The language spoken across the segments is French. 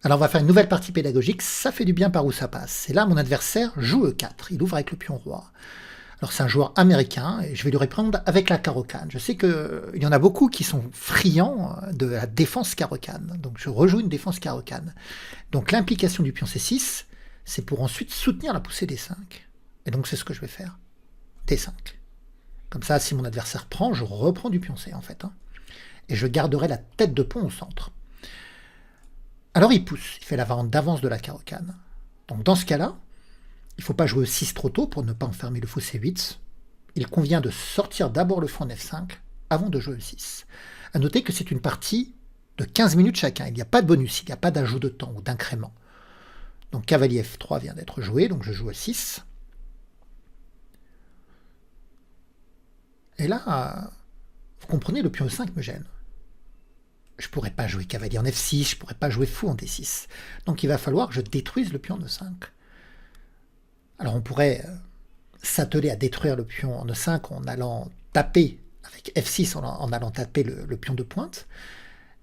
Alors on va faire une nouvelle partie pédagogique, ça fait du bien par où ça passe. Et là, mon adversaire joue E4, il ouvre avec le pion roi. Alors c'est un joueur américain, et je vais lui répondre avec la carocane. Je sais qu'il y en a beaucoup qui sont friands de la défense carocane, donc je rejoue une défense carocane. Donc l'implication du pion C6, c'est pour ensuite soutenir la poussée D5. Et donc c'est ce que je vais faire, D5. Comme ça, si mon adversaire prend, je reprends du pion C en fait. Et je garderai la tête de pont au centre. Alors il pousse, il fait la variante d'avance de la carocane. Donc dans ce cas-là, il ne faut pas jouer E6 trop tôt pour ne pas enfermer le fou C8. Il convient de sortir d'abord le fou en F5 avant de jouer E6. A noter que c'est une partie de 15 minutes chacun. Il n'y a pas de bonus, il n'y a pas d'ajout de temps ou d'incrément. Donc cavalier F3 vient d'être joué, donc je joue E6. Et là, vous comprenez, le pion E5 me gêne. Je ne pourrais pas jouer cavalier en F6, je ne pourrais pas jouer fou en D6. Donc il va falloir que je détruise le pion en E5. Alors on pourrait s'atteler à détruire le pion en E5 en allant taper avec F6, en allant taper le pion de pointe.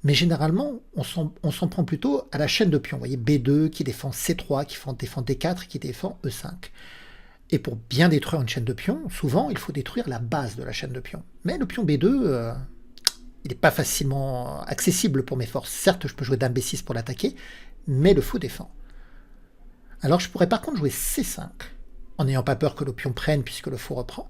Mais généralement, on s'en prend plutôt à la chaîne de pions. Vous voyez, B2 qui défend C3, qui défend D4, qui défend E5. Et pour bien détruire une chaîne de pions, souvent, il faut détruire la base de la chaîne de pions. Mais le pion B2, il n'est pas facilement accessible pour mes forces. Certes, je peux jouer dame B6 pour l'attaquer, mais le fou défend. Alors je pourrais par contre jouer C5, en n'ayant pas peur que le pion prenne puisque le fou reprend.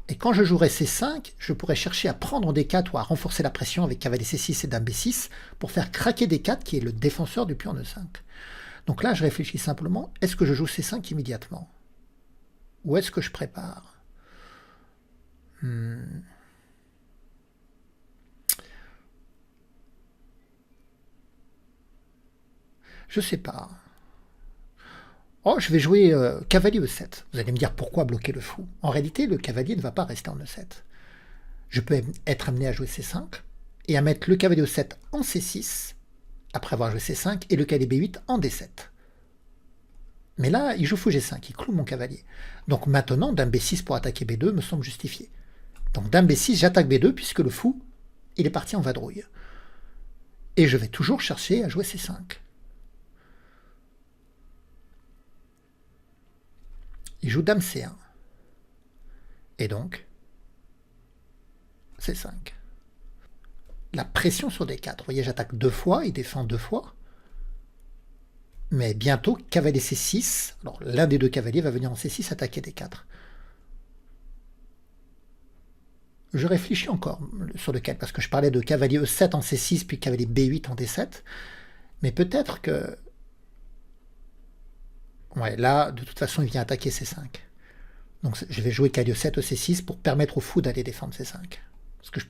Et quand je jouerai C5, je pourrais chercher à prendre en D4 ou à renforcer la pression avec cavalier C6 et dame B6 pour faire craquer D4 qui est le défenseur du pion E5. Donc là, je réfléchis simplement, est-ce que je joue C5 immédiatement? Ou est-ce que je prépare? Je sais pas. Oh, je vais jouer cavalier E7. Vous allez me dire pourquoi bloquer le fou. En réalité, le cavalier ne va pas rester en E7. Je peux être amené à jouer C5 et à mettre le cavalier E7 en C6 après avoir joué C5 et le cavalier B8 en D7. Mais là, il joue fou G5, il cloue mon cavalier. Donc maintenant, dame B6 pour attaquer B2 me semble justifié. Donc dame B6, j'attaque B2 puisque le fou, il est parti en vadrouille. Et je vais toujours chercher à jouer C5. Il joue dame C1. Et donc, C5. La pression sur D4. Vous voyez, j'attaque 2 fois, il défend 2 fois. Mais bientôt, cavalier C6. Alors, l'un des deux cavaliers va venir en C6 attaquer D4. Je réfléchis encore sur lequel, parce que je parlais de cavalier E7 en C6, puis cavalier B8 en D7. Mais peut-être que... Ouais, là, de toute façon, il vient attaquer C5. Donc, je vais jouer cavalier E7 au C6 pour permettre au fou d'aller défendre C5. Parce que je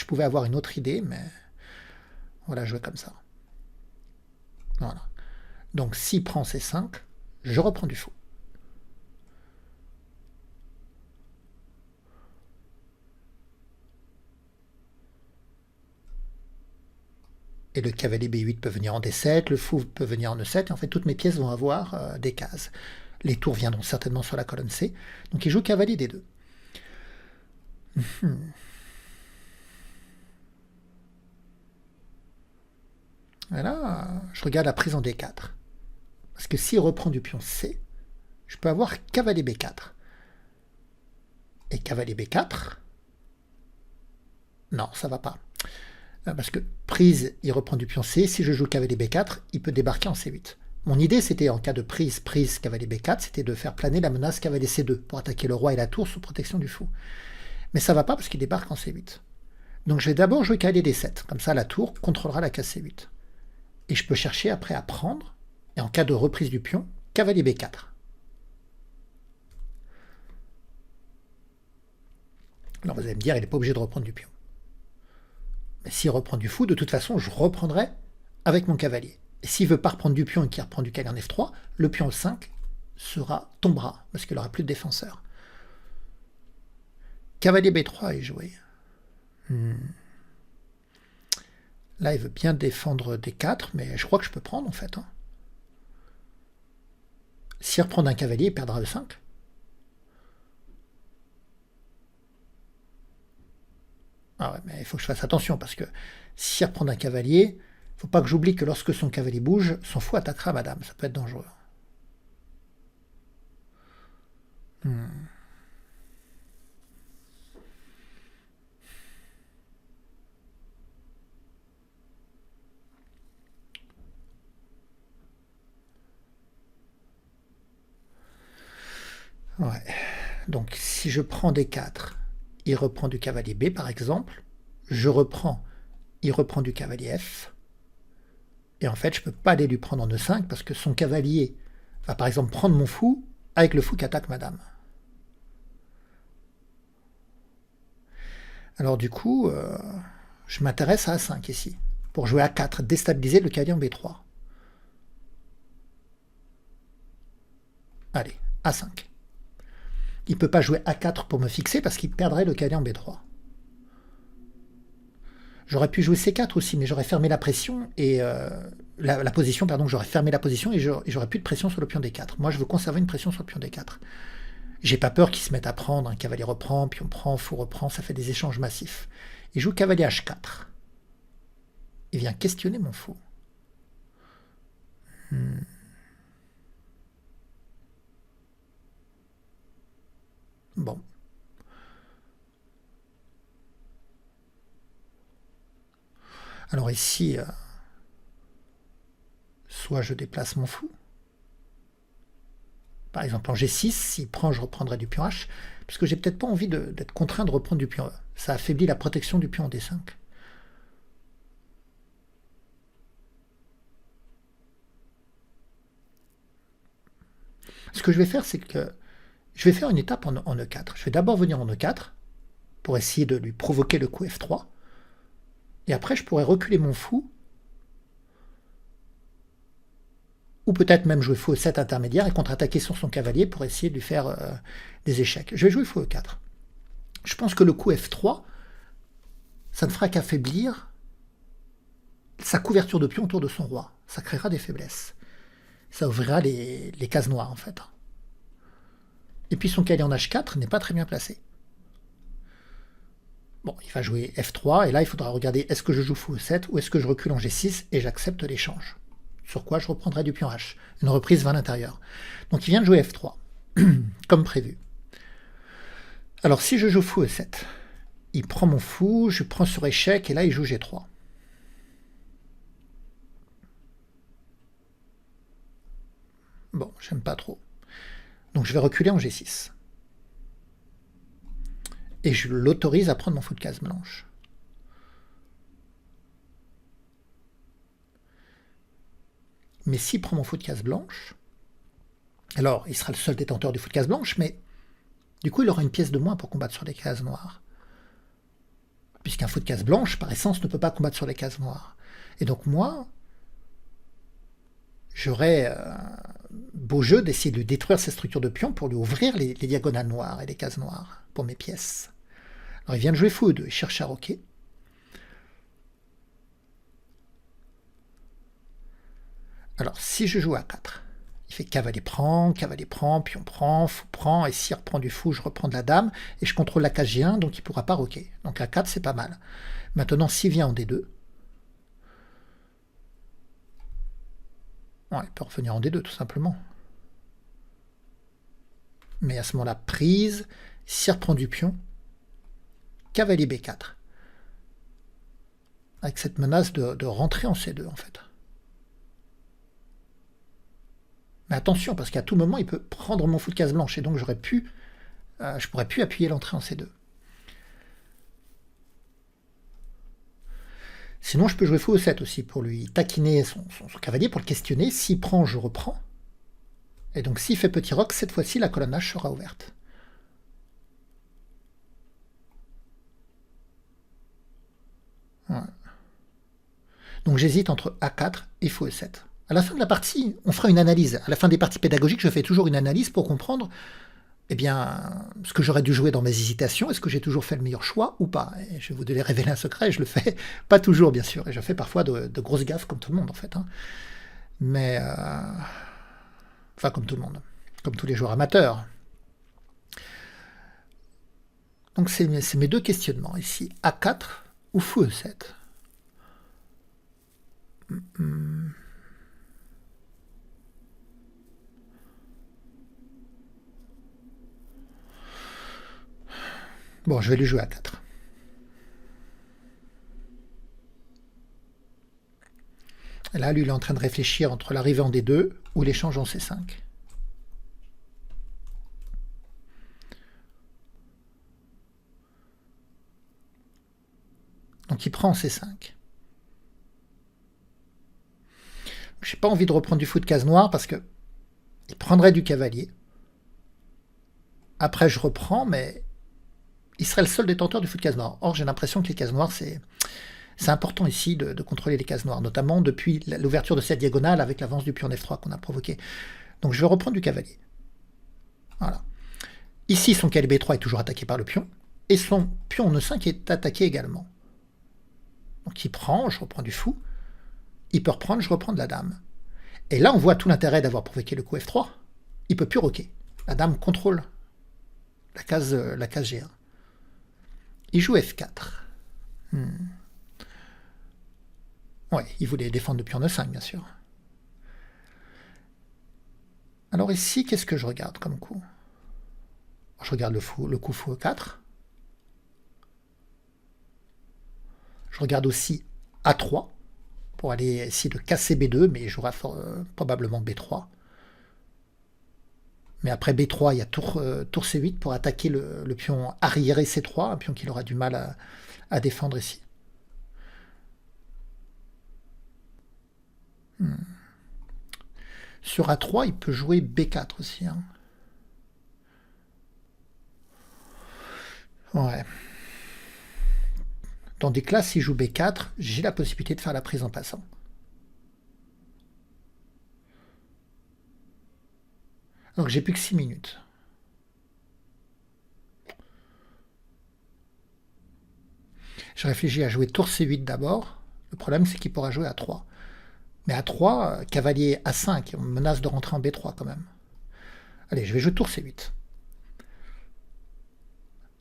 pouvais avoir une autre idée, mais... Voilà, jouer comme ça. Voilà. Donc, s'il prend C5, je reprends du fou. Et le cavalier B8 peut venir en D7, le fou peut venir en E7, et en fait, toutes mes pièces vont avoir des cases. Les tours viendront certainement sur la colonne C. Donc, il joue cavalier D2. Et là, je regarde la prise en D4. Parce que s'il reprend du pion C, je peux avoir cavalier B4. Et cavalier B4, non, ça va pas. Parce que prise, il reprend du pion C. Si je joue cavalier B4, il peut débarquer en C8. Mon idée, c'était, en cas de prise, cavalier B4, c'était de faire planer la menace cavalier C2 pour attaquer le roi et la tour sous protection du fou. Mais ça va pas parce qu'il débarque en C8. Donc je vais d'abord jouer cavalier D7. Comme ça, la tour contrôlera la case C8. Et je peux chercher après à prendre, et en cas de reprise du pion, cavalier B4. Alors vous allez me dire, il n'est pas obligé de reprendre du pion. Mais s'il reprend du fou, de toute façon, je reprendrai avec mon cavalier. Et s'il ne veut pas reprendre du pion et qu'il reprend du cavalier en F3, le pion E5 tombera, parce qu'il n'aura plus de défenseur. Cavalier B3 est joué. Là, il veut bien défendre D4, mais je crois que je peux prendre, en fait. S'il reprend un cavalier, il perdra E5. Ah ouais, mais il faut que je fasse attention, parce que s'il reprend un cavalier, Faut pas que j'oublie que lorsque son cavalier bouge, son fou attaquera madame. Ça peut être dangereux. Ouais. Donc si je prends D4, il reprend du cavalier B par exemple. Je reprends, il reprend du cavalier F. Et en fait, je peux pas aller lui prendre en E5 parce que son cavalier va par exemple prendre mon fou avec le fou qui attaque madame. Alors du coup, je m'intéresse à A5 ici. Pour jouer A4, déstabiliser le cavalier en B3. Allez, A5. Il ne peut pas jouer A4 pour me fixer parce qu'il perdrait le cavalier en B3. J'aurais pu jouer C4 aussi, mais j'aurais fermé la pression et la position, pardon, j'aurais fermé la position et j'aurais plus de pression sur le pion D4. Moi, je veux conserver une pression sur le pion D4. J'ai pas peur qu'il se mette à prendre, un cavalier reprend, pion prend, fou reprend, ça fait des échanges massifs. Il joue cavalier H4. Il vient questionner mon fou. Bon. Alors ici, soit je déplace mon fou. Par exemple en G6, s'il prend, je reprendrai du pion H, puisque j'ai peut-être pas envie d'être contraint de reprendre du pion E. Ça affaiblit la protection du pion en D5. Ce que je vais faire, c'est que je vais faire une étape en E4. Je vais d'abord venir en E4 pour essayer de lui provoquer le coup F3. Et après, je pourrais reculer mon fou. Ou peut-être même jouer fou E7 intermédiaire et contre-attaquer sur son cavalier pour essayer de lui faire des échecs. Je vais jouer fou E4. Je pense que le coup F3, ça ne fera qu'affaiblir sa couverture de pion autour de son roi. Ça créera des faiblesses. Ça ouvrira les cases noires, en fait. Et puis son cavalier en H4 n'est pas très bien placé. Bon, il va jouer F3, et là, il faudra regarder est-ce que je joue fou E7 ou est-ce que je recule en G6 et j'accepte l'échange. Sur quoi je reprendrai du pion H. Une reprise vers l'intérieur. Donc il vient de jouer F3, comme prévu. Alors si je joue fou E7, il prend mon fou, je prends sur échec, et là il joue G3. Bon, j'aime pas trop. Donc je vais reculer en G6. Et je l'autorise à prendre mon fou de case blanche. Mais s'il prend mon fou de case blanche, alors il sera le seul détenteur du fou de case blanche, mais du coup il aura une pièce de moins pour combattre sur les cases noires. Puisqu'un fou de case blanche, par essence, ne peut pas combattre sur les cases noires. Et donc moi, j'aurais beau jeu d'essayer de lui détruire ses structures de pions pour lui ouvrir les diagonales noires et les cases noires pour mes pièces. Alors il vient de jouer fou E2, il cherche à roquer. Alors si je joue A4, il fait cavalier prend, pion prend, fou prend, et s'il reprend du fou, je reprends de la dame, et je contrôle la case G1, donc il ne pourra pas roquer. Donc A4, c'est pas mal. Maintenant, s'il vient en D2, il peut revenir en D2, tout simplement. Mais à ce moment-là, prise, s'il reprend du pion, cavalier B4. Avec cette menace de rentrer en C2, en fait. Mais attention, parce qu'à tout moment, il peut prendre mon fou de case blanche, et donc je pourrais plus appuyer l'entrée en C2. Sinon, je peux jouer fou E7 aussi, pour lui taquiner son cavalier, pour le questionner. S'il prend, je reprends. Et donc, s'il fait petit roc, cette fois-ci, la colonne H sera ouverte. Ouais. Donc, j'hésite entre A4 et fou E7. À la fin de la partie, on fera une analyse. À la fin des parties pédagogiques, je fais toujours une analyse pour comprendre ce que j'aurais dû jouer dans mes hésitations. Est-ce que j'ai toujours fait le meilleur choix ou pas? Et je vais vous révéler un secret, je le fais pas toujours, bien sûr. Et je fais parfois de grosses gaffes, comme tout le monde, en fait. Mais, enfin, comme tout le monde. Comme tous les joueurs amateurs. Donc, c'est mes deux questionnements ici. A4 ou fou E7. Bon, je vais lui jouer à 4. Et là, lui, il est en train de réfléchir entre l'arrivée en D2 ou l'échange en C5. Donc il prend en C5. J'ai pas envie de reprendre du fou de case noire parce que il prendrait du cavalier. Après, je reprends, mais il serait le seul détenteur du fou de case noire. Or, j'ai l'impression que les cases noires, c'est important ici de contrôler les cases noires, notamment depuis l'ouverture de cette diagonale avec l'avance du pion F3 qu'on a provoqué. Donc je vais reprendre du cavalier. Voilà. Ici, son cavalier B3 est toujours attaqué par le pion, et son pion E5 est attaqué également. Donc il prend, je reprends du fou. Il peut reprendre, je reprends de la dame. Et là, on voit tout l'intérêt d'avoir provoqué le coup F3. Il peut plus roquer. La dame contrôle la case G1. Il joue F4. Ouais, il voulait défendre le pion E5, bien sûr. Alors ici, qu'est-ce que je regarde comme coup? Je regarde le coup fou E4. Je regarde aussi A3 pour aller essayer de casser B2, mais il jouera probablement B3. Mais après B3, il y a tour C8 pour attaquer le pion arriéré C3, un pion qu'il aura du mal à défendre ici. Sur A3, il peut jouer B4 aussi. Hein. Ouais. Tandis que là, s'il joue B4, j'ai la possibilité de faire la prise en passant. Donc j'ai plus que 6 minutes. Je réfléchis à jouer tour C8 d'abord. Le problème, c'est qu'il pourra jouer à 3. Mais à 3, cavalier A5, on menace de rentrer en B3 quand même. Allez, je vais jouer tour C8.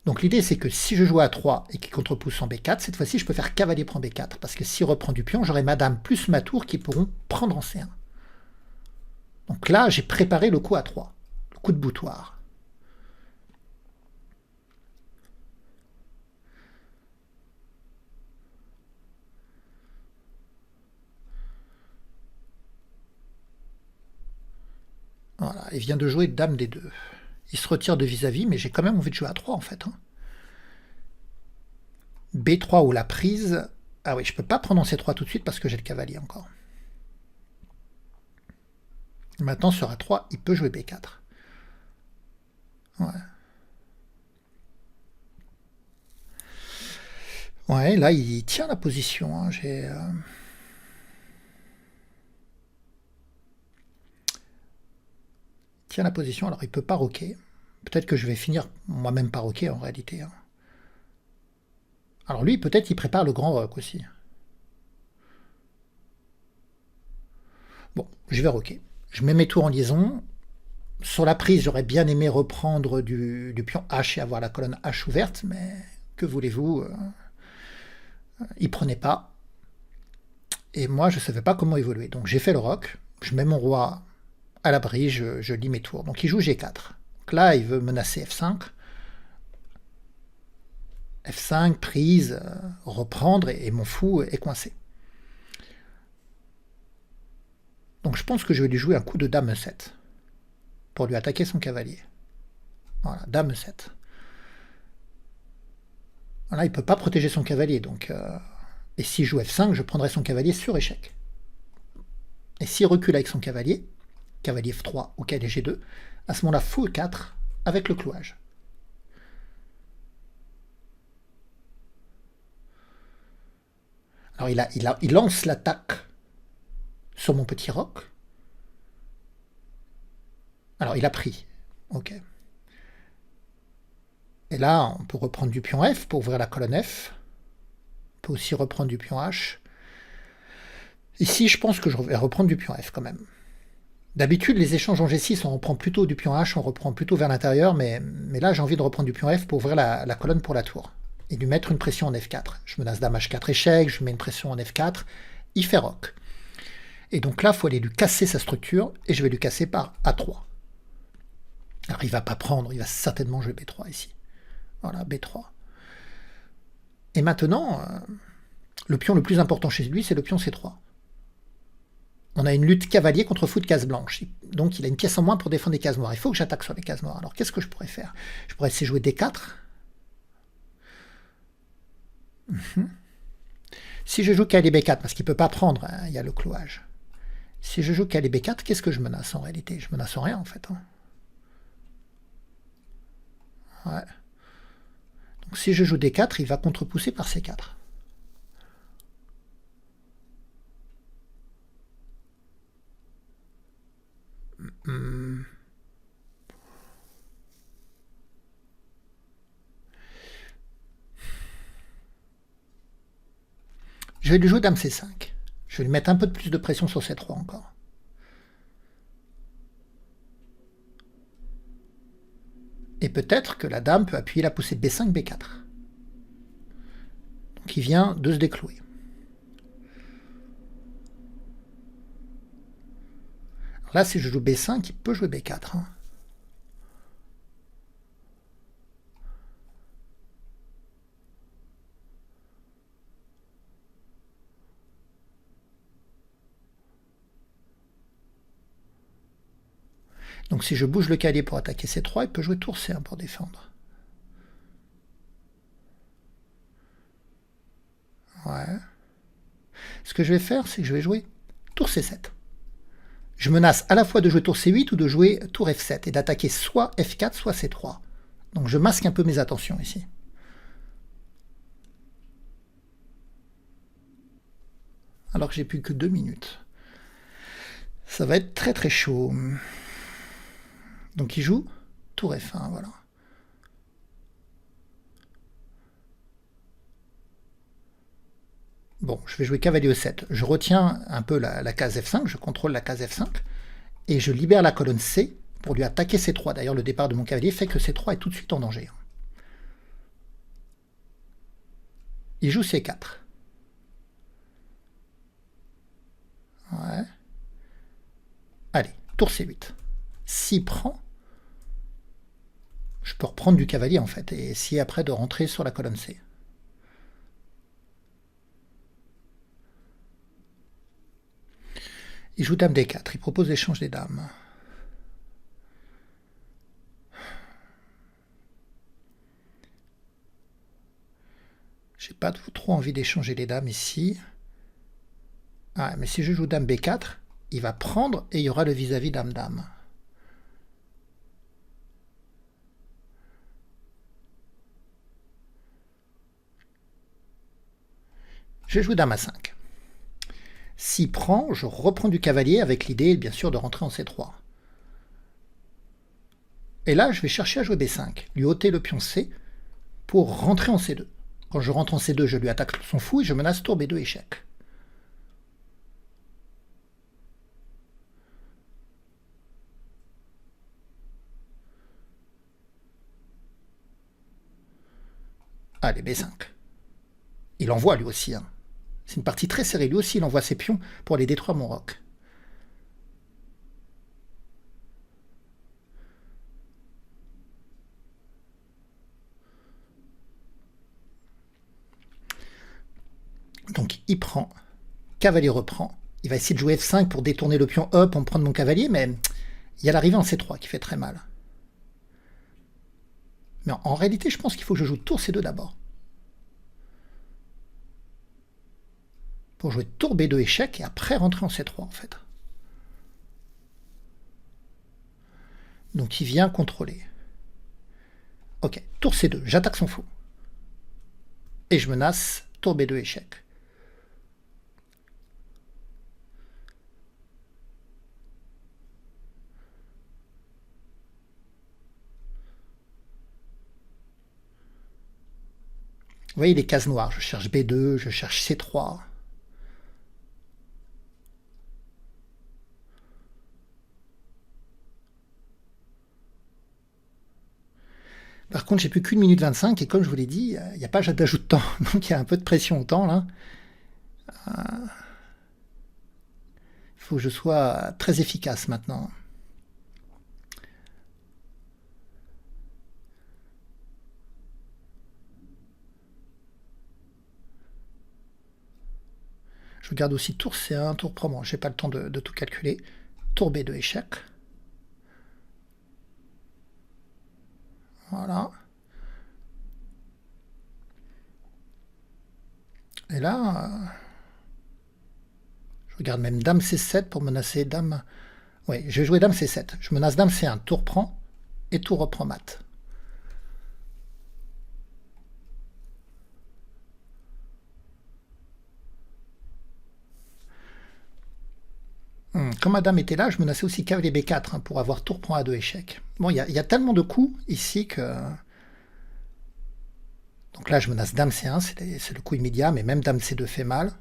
Donc l'idée, c'est que si je joue à 3 et qu'il contrepousse en B4, cette fois-ci, je peux faire cavalier prend B4. Parce que s'il reprend du pion, j'aurai ma dame plus ma tour qui pourront prendre en C1. Donc là, j'ai préparé le coup à 3. Le coup de boutoir. Voilà, il vient de jouer dame D2. Il se retire de vis-à-vis, mais j'ai quand même envie de jouer à 3 en fait. Hein. B3 ou la prise. Ah oui, je peux pas prendre en C3 tout de suite parce que j'ai le cavalier encore. Maintenant sur A3, il peut jouer B4. Ouais. Ouais, là il tient la position. Hein. Tient la position, alors il peut pas roquer. Peut-être que je vais finir moi-même par roquer en réalité. Hein. Alors lui, peut-être il prépare le grand rock aussi. Bon, je vais roquer. Je mets mes tours en liaison. Sur la prise, j'aurais bien aimé reprendre du pion H et avoir la colonne H ouverte, mais que voulez-vous, il prenait pas. Et moi, je ne savais pas comment évoluer. Donc j'ai fait le roc, je mets mon roi à l'abri, je lis mes tours. Donc il joue G4. Donc là, il veut menacer F5. F5, prise, reprendre, et mon fou est coincé. Donc je pense que je vais lui jouer un coup de dame E7 pour lui attaquer son cavalier. Voilà, dame E7. Voilà, il ne peut pas protéger son cavalier, donc... Et s'il joue F5, je prendrai son cavalier sur échec. Et s'il recule avec son cavalier F3 ou cavalier G2, à ce moment-là, fou E4 avec le clouage. Alors il lance l'attaque sur mon petit roc. Alors il a pris. Ok. Et là, on peut reprendre du pion F pour ouvrir la colonne F. On peut aussi reprendre du pion H. Ici, je pense que je vais reprendre du pion F quand même. D'habitude, les échanges en G6, on reprend plutôt du pion H, on reprend plutôt vers l'intérieur, mais là, j'ai envie de reprendre du pion F pour ouvrir la colonne pour la tour. Et lui mettre une pression en F4. Je menace dame H4 échec, je mets une pression en F4, il fait roc. Et donc là, il faut aller lui casser sa structure, et je vais lui casser par A3. Alors il ne va pas prendre, il va certainement jouer B3 ici. Voilà, B3. Et maintenant, le pion le plus important chez lui, c'est le pion C3. On a une lutte cavalier contre fou de case blanche. Donc il a une pièce en moins pour défendre les cases noires. Il faut que j'attaque sur les cases noires. Alors qu'est-ce que je pourrais faire? Je pourrais essayer de jouer D4. Si je joue cavalier B4, parce qu'il ne peut pas prendre, hein, il y a le clouage. Si je joue cavalier B4, qu'est-ce que je menace en réalité? Je menace rien en fait. Hein. Ouais. Donc si je joue D4, il va contre-pousser par C4. Je vais lui jouer dame C5. Je vais lui mettre un peu de plus de pression sur C3 encore. Et peut-être que la dame peut appuyer la poussée de B5, B4. Donc il vient de se déclouer. Alors là, si je joue B5, il peut jouer B4. Hein. Donc si je bouge le cavalier pour attaquer C3, il peut jouer tour C1 pour défendre. Ouais. Ce que je vais faire, c'est que je vais jouer tour C7. Je menace à la fois de jouer tour C8 ou de jouer tour F7 et d'attaquer soit F4, soit C3. Donc je masque un peu mes attentions ici. Alors que j'ai plus que 2 minutes. Ça va être très très chaud. Donc il joue tour F1, voilà. Bon, je vais jouer cavalier E7. Je retiens un peu la case F5, je contrôle la case F5, et je libère la colonne C pour lui attaquer C3. D'ailleurs, le départ de mon cavalier fait que C3 est tout de suite en danger. Il joue C4. Ouais. Allez, tour C8. S'il prend, je peux reprendre du cavalier en fait, et essayer après de rentrer sur la colonne C. Il joue dame D4, il propose l'échange des dames. J'ai pas trop envie d'échanger les dames ici. Ah, mais si je joue dame B4, il va prendre et il y aura le vis-à-vis dame-dame. Je joue dame A5. S'il prend, je reprends du cavalier avec l'idée, bien sûr, de rentrer en C3. Et là, je vais chercher à jouer B5, lui ôter le pion C pour rentrer en C2. Quand je rentre en C2, je lui attaque son fou et je menace tour B2 échec. Allez, B5. Il envoie lui aussi. Hein. C'est une partie très serrée. Lui aussi, il envoie ses pions pour aller détruire mon roc. Donc il prend, cavalier reprend. Il va essayer de jouer F5 pour détourner le pion E pour me prendre mon cavalier, mais il y a l'arrivée en C3 qui fait très mal. Mais en réalité, je pense qu'il faut que je joue tour C2 d'abord. Pour jouer tour B2 échec et après rentrer en C3 en fait. Donc il vient contrôler. Ok, tour C2, j'attaque son fou. Et je menace tour B2 échec. Vous voyez les cases noires, je cherche B2, je cherche C3. Par contre, j'ai plus qu'une minute 25 et comme je vous l'ai dit, il n'y a pas d'ajout de temps. Donc il y a un peu de pression au temps là. Il faut que je sois très efficace maintenant. Je regarde aussi tour C1, tour Pro. Bon, j'ai pas le temps de tout calculer. Tour B2 échec. Voilà. Et là, je regarde même Dame C7 pour menacer Dame... Oui, je vais jouer Dame C7. Je menace Dame C1, tour prend et tour reprend mat. Comme ma dame était là, je menaçais aussi cavalier B4 hein, pour avoir tour prend A2 échec. Bon, il y a tellement de coups ici que... Donc là, je menace Dame C1, c'est le coup immédiat, mais même Dame C2 fait mal.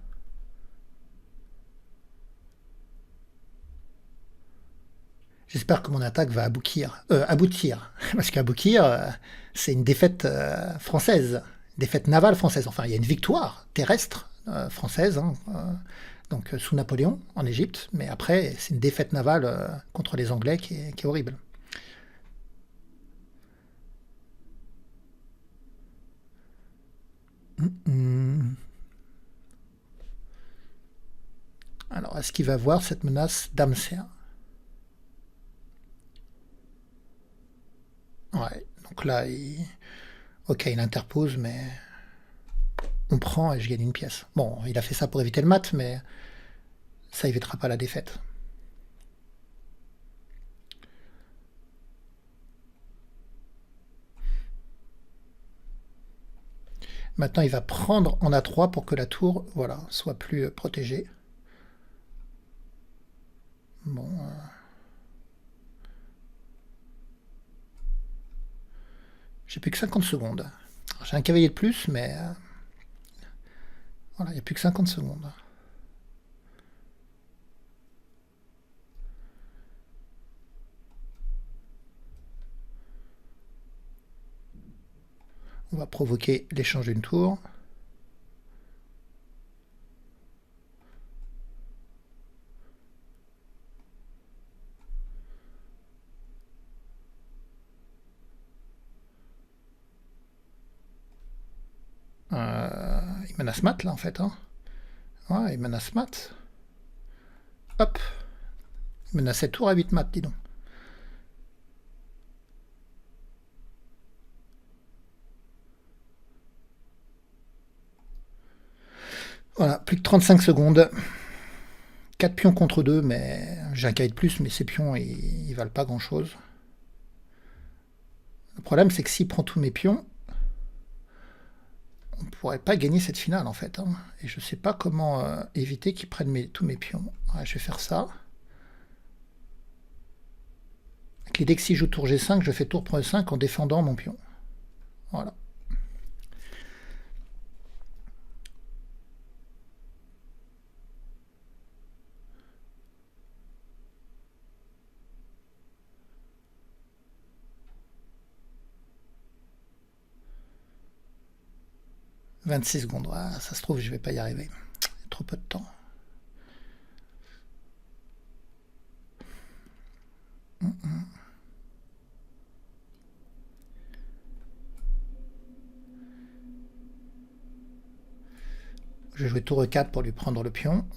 J'espère que mon attaque va aboutir. Parce qu'aboutir, c'est une défaite française, défaite navale française. Enfin, il y a une victoire terrestre française, hein, donc sous Napoléon en Égypte, mais après, c'est une défaite navale contre les Anglais qui est horrible. Alors, est-ce qu'il va voir cette menace Dame C1? Ouais, donc là, ok, il interpose, mais on prend et je gagne une pièce. Bon, il a fait ça pour éviter le mat, mais ça évitera pas la défaite. Maintenant, il va prendre en A3 pour que la tour, voilà, soit plus protégée. Bon. J'ai plus que 50 secondes. J'ai un cavalier de plus, mais... voilà, il n'y a plus que 50 secondes. On va provoquer l'échange d'une tour. Il menace mat, là, en fait. Hein. Ouais, il menace mat. Hop. Il menace cette tour à 8 mat, dis donc. Voilà, plus que 35 secondes. 4 pions contre 2, mais j'ai un cavalier de plus, mais ces pions, ils valent pas grand-chose. Le problème, c'est que s'il prend tous mes pions, on ne pourrait pas gagner cette finale, en fait. Hein. Et je ne sais pas comment éviter qu'il prenne tous mes pions. Ouais, je vais faire ça. Avec l'idée que si je joue tour G5, je fais tour prend E5 en défendant mon pion. Voilà. « 26 secondes. Ah, ça se trouve, je vais pas y arriver. Il y a trop peu de temps. Je vais jouer tour E4 pour lui prendre le pion.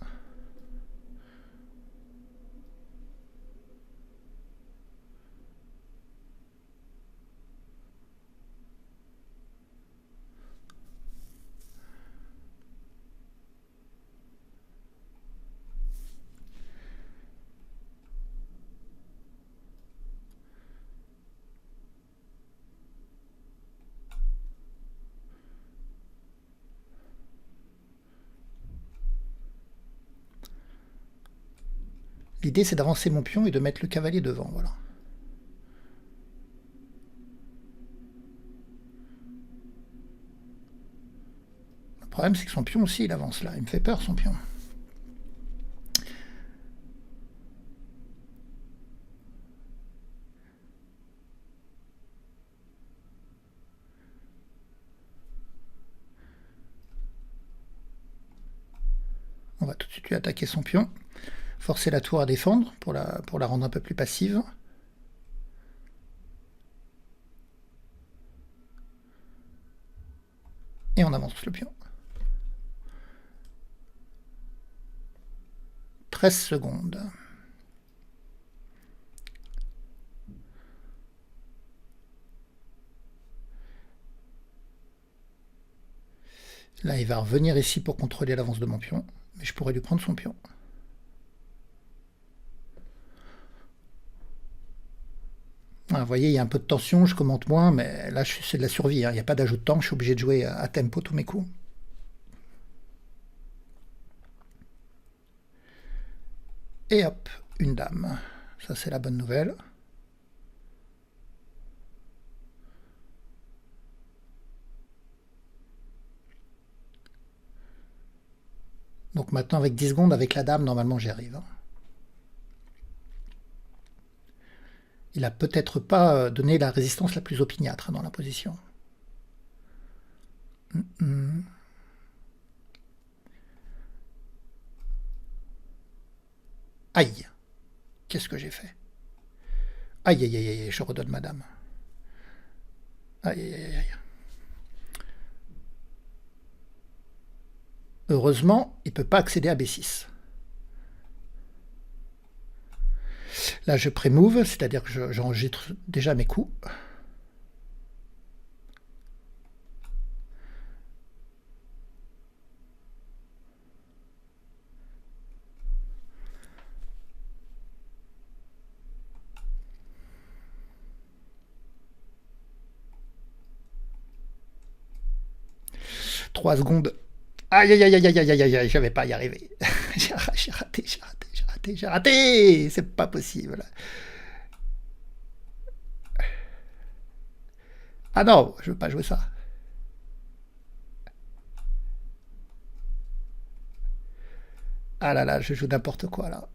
L'idée, c'est d'avancer mon pion et de mettre le cavalier devant, voilà. Le problème, c'est que son pion aussi, il avance là. Il me fait peur, son pion. On va tout de suite lui attaquer son pion. Forcer la tour à défendre pour la rendre un peu plus passive. Et on avance le pion. 13 secondes. Là, il va revenir ici pour contrôler l'avance de mon pion. Mais je pourrais lui prendre son pion. Vous voyez, il y a un peu de tension, je commente moins, mais là, c'est de la survie. Il n'y a pas d'ajout de temps, je suis obligé de jouer à tempo tous mes coups. Et hop, une dame. Ça, c'est la bonne nouvelle. Donc maintenant, avec 10 secondes, avec la dame, normalement, j'y arrive. Il a peut-être pas donné la résistance la plus opiniâtre dans la position. Aïe. Qu'est-ce que j'ai fait? Aïe, aïe, aïe, aïe, je redonne madame. Aïe, aïe, aïe, aïe. Heureusement, il ne peut pas accéder à B6. Là, je pré-move, c'est-à-dire que j'enregistre déjà mes coups. Trois secondes. Aïe, aïe, aïe, aïe, aïe, aïe, aïe, aïe, je vais pas y arriver. J'ai raté. C'est pas possible. Ah non, je veux pas jouer ça. Ah là là, je joue n'importe quoi là.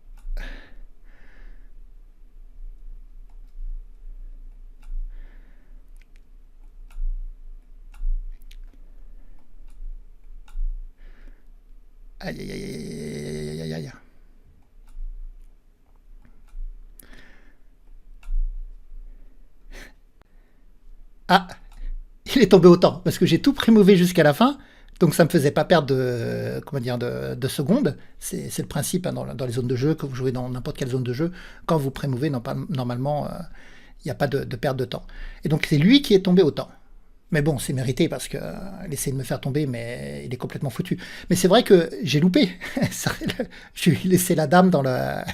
Aïe, aïe, aïe, aïe, aïe, aïe. Ah, il est tombé autant, parce que j'ai tout pré-mové jusqu'à la fin, donc ça me faisait pas perdre de, comment dire, de secondes. C'est le principe hein, dans les zones de jeu, quand vous jouez dans n'importe quelle zone de jeu, quand vous pré-movez, normalement, il n'y a pas de perte de temps. Et donc c'est lui qui est tombé autant. Mais bon, c'est mérité parce qu'il essaie de me faire tomber, mais il est complètement foutu. Mais c'est vrai que j'ai loupé. Je lui ai laissé la dame à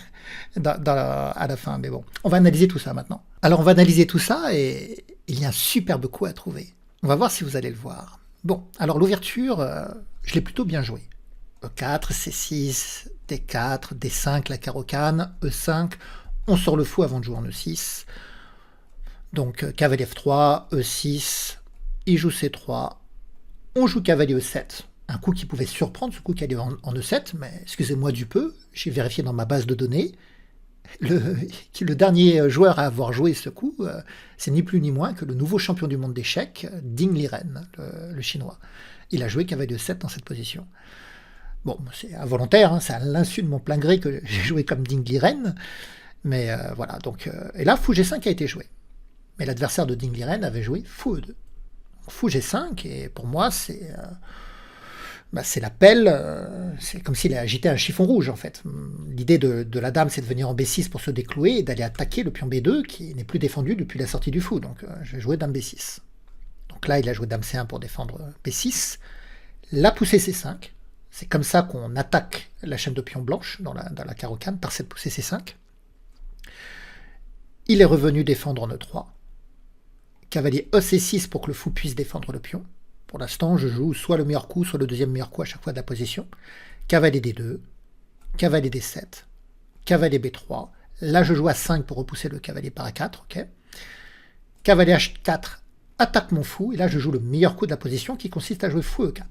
la fin. Mais bon, on va analyser tout ça maintenant. Alors on va analyser tout ça et il y a un superbe coup à trouver. On va voir si vous allez le voir. Bon, alors l'ouverture, je l'ai plutôt bien joué. E4, C6, D4, D5, la carocane, E5. On sort le fou avant de jouer en E6. Donc cavalier F3, E6... Il joue C3, on joue cavalier E7, un coup qui pouvait surprendre, ce coup qui allait en E7, mais excusez-moi du peu, j'ai vérifié dans ma base de données, le dernier joueur à avoir joué ce coup, c'est ni plus ni moins que le nouveau champion du monde d'échecs, Ding Liren, le chinois. Il a joué cavalier E7 dans cette position. Bon, c'est involontaire, hein, c'est à l'insu de mon plein gré que j'ai joué comme Ding Liren, mais voilà, donc... et là, fou G5 a été joué. Mais l'adversaire de Ding Liren avait joué fou E2. Fou G5, et pour moi, c'est l'appel, c'est comme s'il a agité un chiffon rouge, en fait. L'idée de la dame, c'est de venir en B6 pour se déclouer et d'aller attaquer le pion B2, qui n'est plus défendu depuis la sortie du fou. Donc, je vais jouer dame B6. Donc là, il a joué dame C1 pour défendre B6. La poussée C5, c'est comme ça qu'on attaque la chaîne de pions blanche dans la carocane, par cette poussée C5. Il est revenu défendre en E3. Cavalier EC6 pour que le fou puisse défendre le pion. Pour l'instant, je joue soit le meilleur coup, soit le deuxième meilleur coup à chaque fois de la position. Cavalier D2, cavalier D7, cavalier B3. Là, je joue à 5 pour repousser le cavalier par A4. Okay. Cavalier H4 attaque mon fou. Et là, je joue le meilleur coup de la position qui consiste à jouer fou E4.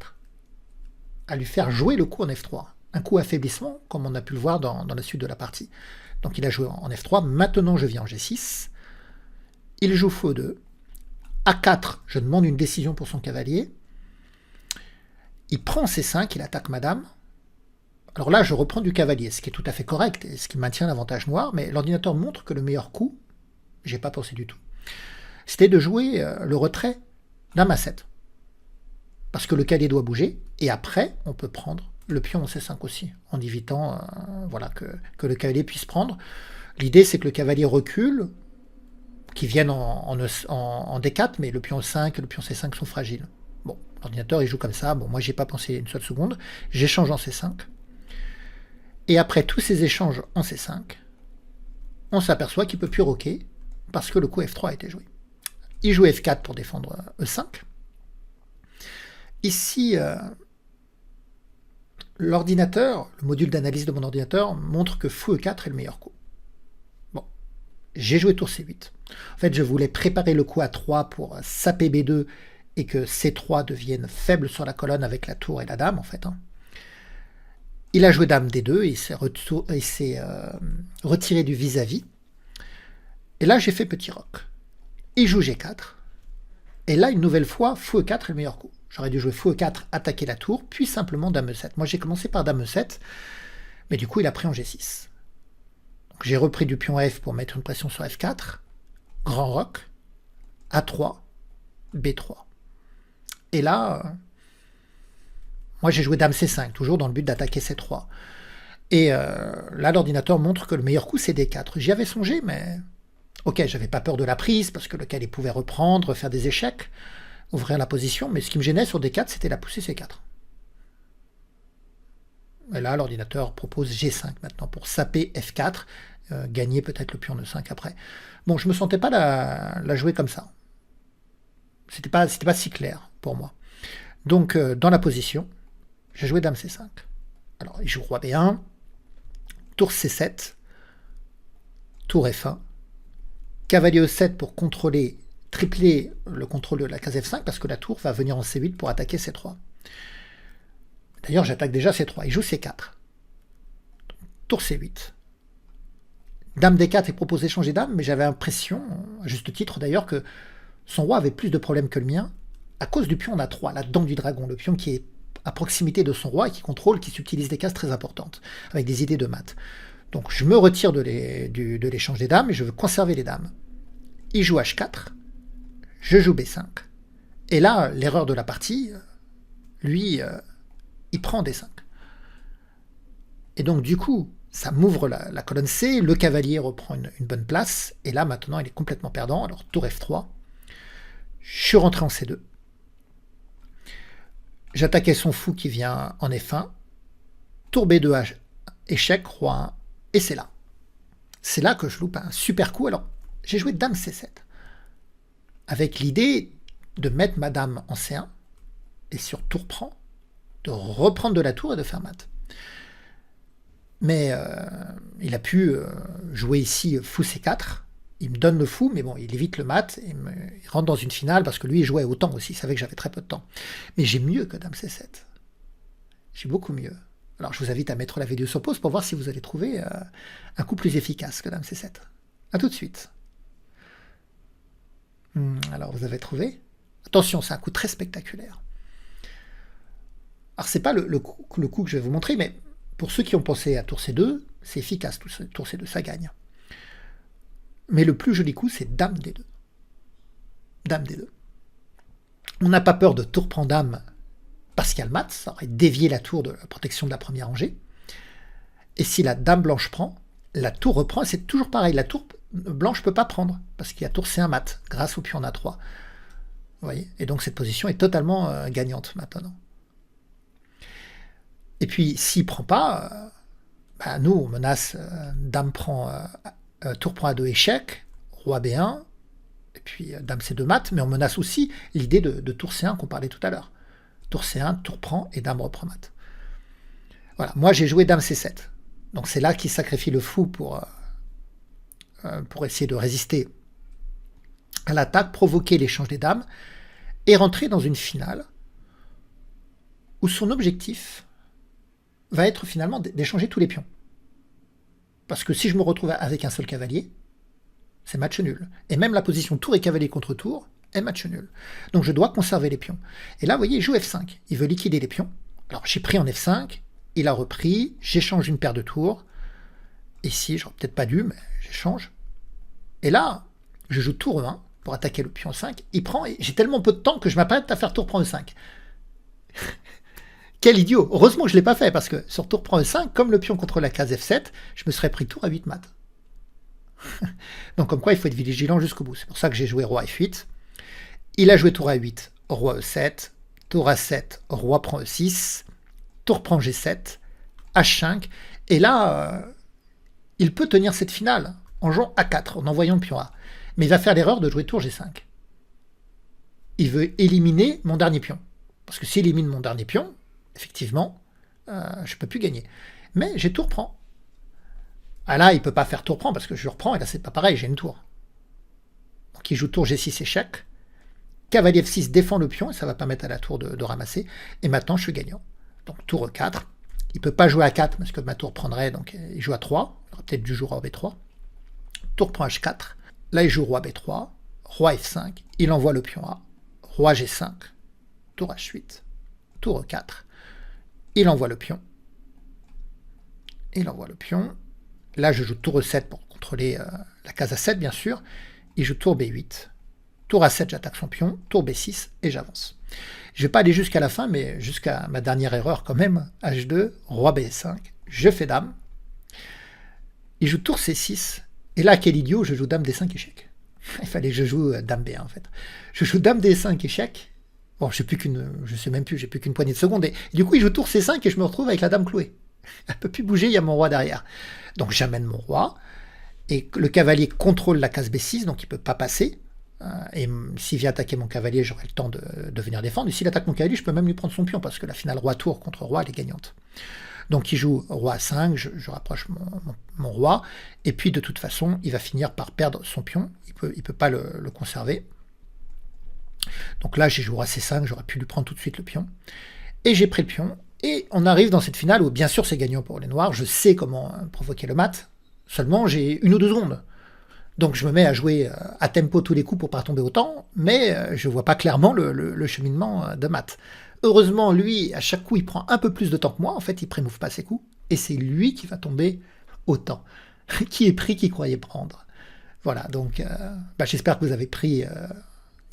À lui faire jouer le coup en F3. Un coup affaiblissement, comme on a pu le voir dans la suite de la partie. Donc, il a joué en F3. Maintenant, je viens en G6. Il joue fou E2. A4, je demande une décision pour son cavalier. Il prend C5, il attaque madame. Alors là, je reprends du cavalier, ce qui est tout à fait correct, et ce qui maintient l'avantage noir, mais l'ordinateur montre que le meilleur coup, j'ai pas pensé du tout, c'était de jouer le retrait dame à 7. Parce que le cavalier doit bouger, et après, on peut prendre le pion en C5 aussi, en évitant voilà, que le cavalier puisse prendre. L'idée, c'est que le cavalier recule, qu'il vienne en D4, mais le pion E5 et le pion C5 sont fragiles. Bon, l'ordinateur, il joue comme ça. Bon, moi, j'ai pas pensé une seule seconde. J'échange en C5. Et après tous ces échanges en C5, on s'aperçoit qu'il ne peut plus roquer parce que le coup F3 a été joué. Il joue F4 pour défendre E5. Ici, l'ordinateur, le module d'analyse de mon ordinateur montre que fou E4 est le meilleur coup. Bon, j'ai joué tour C8. En fait, je voulais préparer le coup A3 pour saper B2 et que C3 devienne faible sur la colonne avec la tour et la dame, en fait. Il a joué dame D2 et il s'est retiré du vis-à-vis. Et là, j'ai fait petit roc. Il joue G4. Et là, une nouvelle fois, fou E4 est le meilleur coup. J'aurais dû jouer fou E4, attaquer la tour, puis simplement dame E7. Moi, j'ai commencé par dame E7, mais du coup, il a pris en G6. Donc, j'ai repris du pion F pour mettre une pression sur F4. Grand roc. A3. B3. Et là, moi, j'ai joué dame C5, toujours dans le but d'attaquer C3. Et là, l'ordinateur montre que le meilleur coup, c'est D4. J'y avais songé, mais... Ok, j'avais pas peur de la prise, parce que le cavalier pouvait reprendre, faire des échecs, ouvrir la position, mais ce qui me gênait sur D4, c'était la poussée C4. Et là, l'ordinateur propose G5 maintenant, pour saper F4, gagner peut-être le pion de 5 après. Bon, je me sentais pas la jouer comme ça. C'était pas si clair pour moi. Donc, dans la position, j'ai joué dame C5. Alors, il joue roi B1, tour C7, tour F1, cavalier E7 pour tripler le contrôle de la case F5, parce que la tour va venir en C8 pour attaquer C3. D'ailleurs, j'attaque déjà C3. Il joue C4. Tour C8. Dame D4 est proposé changer dame, mais j'avais l'impression, à juste titre d'ailleurs, que son roi avait plus de problèmes que le mien, à cause du pion en A3, la dent du dragon, le pion qui est à proximité de son roi et qui contrôle, qui subtilise des cases très importantes, avec des idées de maths. Donc je me retire de l'échange des dames et je veux conserver les dames. Il joue H4, je joue B5. Et là, l'erreur de la partie, lui, il prend D5. Et donc du coup, ça m'ouvre la colonne C, le cavalier reprend une bonne place, et là maintenant il est complètement perdant. Alors tour F3, je suis rentré en C2. J'attaquais son fou qui vient en F1, tour B2, échec, roi 1, et c'est là. C'est là que je loupe un super coup. Alors, j'ai joué dame C7, avec l'idée de mettre ma dame en C1, et sur tour prend, de reprendre de la tour et de faire mat. Mais il a pu jouer ici fou C4, il me donne le fou, mais bon, il évite le mat, et il rentre dans une finale, parce que lui, il jouait autant aussi, il savait que j'avais très peu de temps. Mais j'ai mieux que dame C7. J'ai beaucoup mieux. Alors, je vous invite à mettre la vidéo sur pause pour voir si vous allez trouver un coup plus efficace que dame C7. A tout de suite. Alors, vous avez trouvé? Attention, c'est un coup très spectaculaire. Alors, c'est pas le coup que je vais vous montrer, mais pour ceux qui ont pensé à tour C2, c'est efficace, tour C2, ça gagne. Mais le plus joli coup, c'est dame D2. Dame D2. On n'a pas peur de tour prend dame parce qu'il y a le mat, ça aurait dévié la tour de la protection de la première rangée. Et si la dame blanche prend, la tour reprend, et c'est toujours pareil, la tour blanche ne peut pas prendre, parce qu'il y a tour C1 mat, grâce au pion A3. Vous voyez, et donc cette position est totalement gagnante maintenant. Et puis, s'il ne prend pas, nous, on menace, dame prend, tour prend A2 échec, roi B1, et puis dame C2 mat, mais on menace aussi l'idée de tour C1 qu'on parlait tout à l'heure. Tour C1, tour prend, et dame reprend mat. Voilà, moi j'ai joué dame C7. Donc c'est là qu'il sacrifie le fou pour essayer de résister à l'attaque, provoquer l'échange des dames, et rentrer dans une finale où son objectif va être finalement d'échanger tous les pions. Parce que si je me retrouve avec un seul cavalier, c'est match nul. Et même la position tour et cavalier contre tour est match nul. Donc je dois conserver les pions. Et là, vous voyez, il joue F5. Il veut liquider les pions. Alors j'ai pris en F5, il a repris, j'échange une paire de tours. Ici, j'aurais peut-être pas dû, mais j'échange. Et là, je joue tour 1 pour attaquer le pion 5. Il prend, et j'ai tellement peu de temps que je m'apprête à faire tour prend E5. Quel idiot! Heureusement que je ne l'ai pas fait, parce que sur tour prend E5, comme le pion contrôle la case F7, je me serais pris tour à 8 mat. Donc comme quoi, il faut être vigilant jusqu'au bout. C'est pour ça que j'ai joué roi F8. Il a joué tour A8, roi E7, tour A7, roi prend E6, tour prend G7, H5. Et là, il peut tenir cette finale en jouant A4, en envoyant le pion A. Mais il va faire l'erreur de jouer tour G5. Il veut éliminer mon dernier pion. Parce que s'il élimine mon dernier pion, effectivement, je ne peux plus gagner. Mais j'ai tour prend. Ah là, il ne peut pas faire tour prend parce que je reprends et là, c'est pas pareil, j'ai une tour. Donc il joue tour G6 échec. Cavalier F6 défend le pion et ça va permettre à la tour de ramasser. Et maintenant, je suis gagnant. Donc tour E4. Il ne peut pas jouer à 4 parce que ma tour prendrait, donc il joue à 3. Il aurait peut-être dû jouer roi B3. Tour prend H4. Là, il joue roi B3. Roi F5. Il envoie le pion A. Roi G5. Tour H8. Tour E4. Il envoie le pion. Il envoie le pion. Là, je joue tour E7 pour contrôler la case A7, bien sûr. Il joue tour B8. Tour A7, j'attaque son pion. Tour B6 et j'avance. Je ne vais pas aller jusqu'à la fin, mais jusqu'à ma dernière erreur quand même. H2, roi B5. Je fais dame. Il joue tour C6. Et là, quel idiot, je joue dame D5 échec. Il fallait que je joue dame B1 en fait. Je joue dame D5 échec. Bon, je sais même plus, j'ai plus qu'une poignée de secondes. Et du coup, il joue tour C5 et je me retrouve avec la dame clouée. Elle ne peut plus bouger, il y a mon roi derrière. Donc j'amène mon roi. Et le cavalier contrôle la case B6, donc il ne peut pas passer. Et s'il vient attaquer mon cavalier, j'aurai le temps de venir défendre. Et s'il attaque mon cavalier, je peux même lui prendre son pion, parce que la finale roi-tour contre roi, elle est gagnante. Donc il joue roi A5, je rapproche mon roi. Et puis de toute façon, il va finir par perdre son pion. Il peut pas le conserver. Donc là, j'ai joué roi C5, j'aurais pu lui prendre tout de suite le pion. Et j'ai pris le pion. Et on arrive dans cette finale où, bien sûr, c'est gagnant pour les noirs. Je sais comment provoquer le mat. Seulement, j'ai 1 ou 2 secondes. Donc je me mets à jouer à tempo tous les coups pour pas tomber autant, mais je vois pas clairement le cheminement de mat. Heureusement, lui, à chaque coup, il prend un peu plus de temps que moi. En fait, il prémove pas ses coups. Et c'est lui qui va tomber autant. Qui est pris, qui croyait prendre. Voilà, donc j'espère que vous avez pris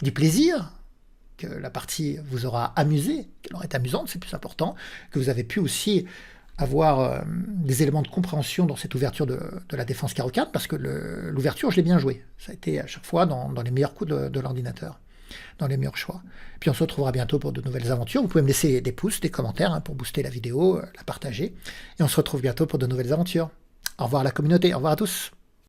du plaisir, que la partie vous aura amusé, qu'elle aura été amusante, c'est plus important, que vous avez pu aussi avoir des éléments de compréhension dans cette ouverture de la défense carreau-4, parce que l'ouverture, je l'ai bien joué. Ça a été à chaque fois dans les meilleurs coups de l'ordinateur, dans les meilleurs choix. Puis on se retrouvera bientôt pour de nouvelles aventures. Vous pouvez me laisser des pouces, des commentaires pour booster la vidéo, la partager. Et on se retrouve bientôt pour de nouvelles aventures. Au revoir à la communauté, au revoir à tous.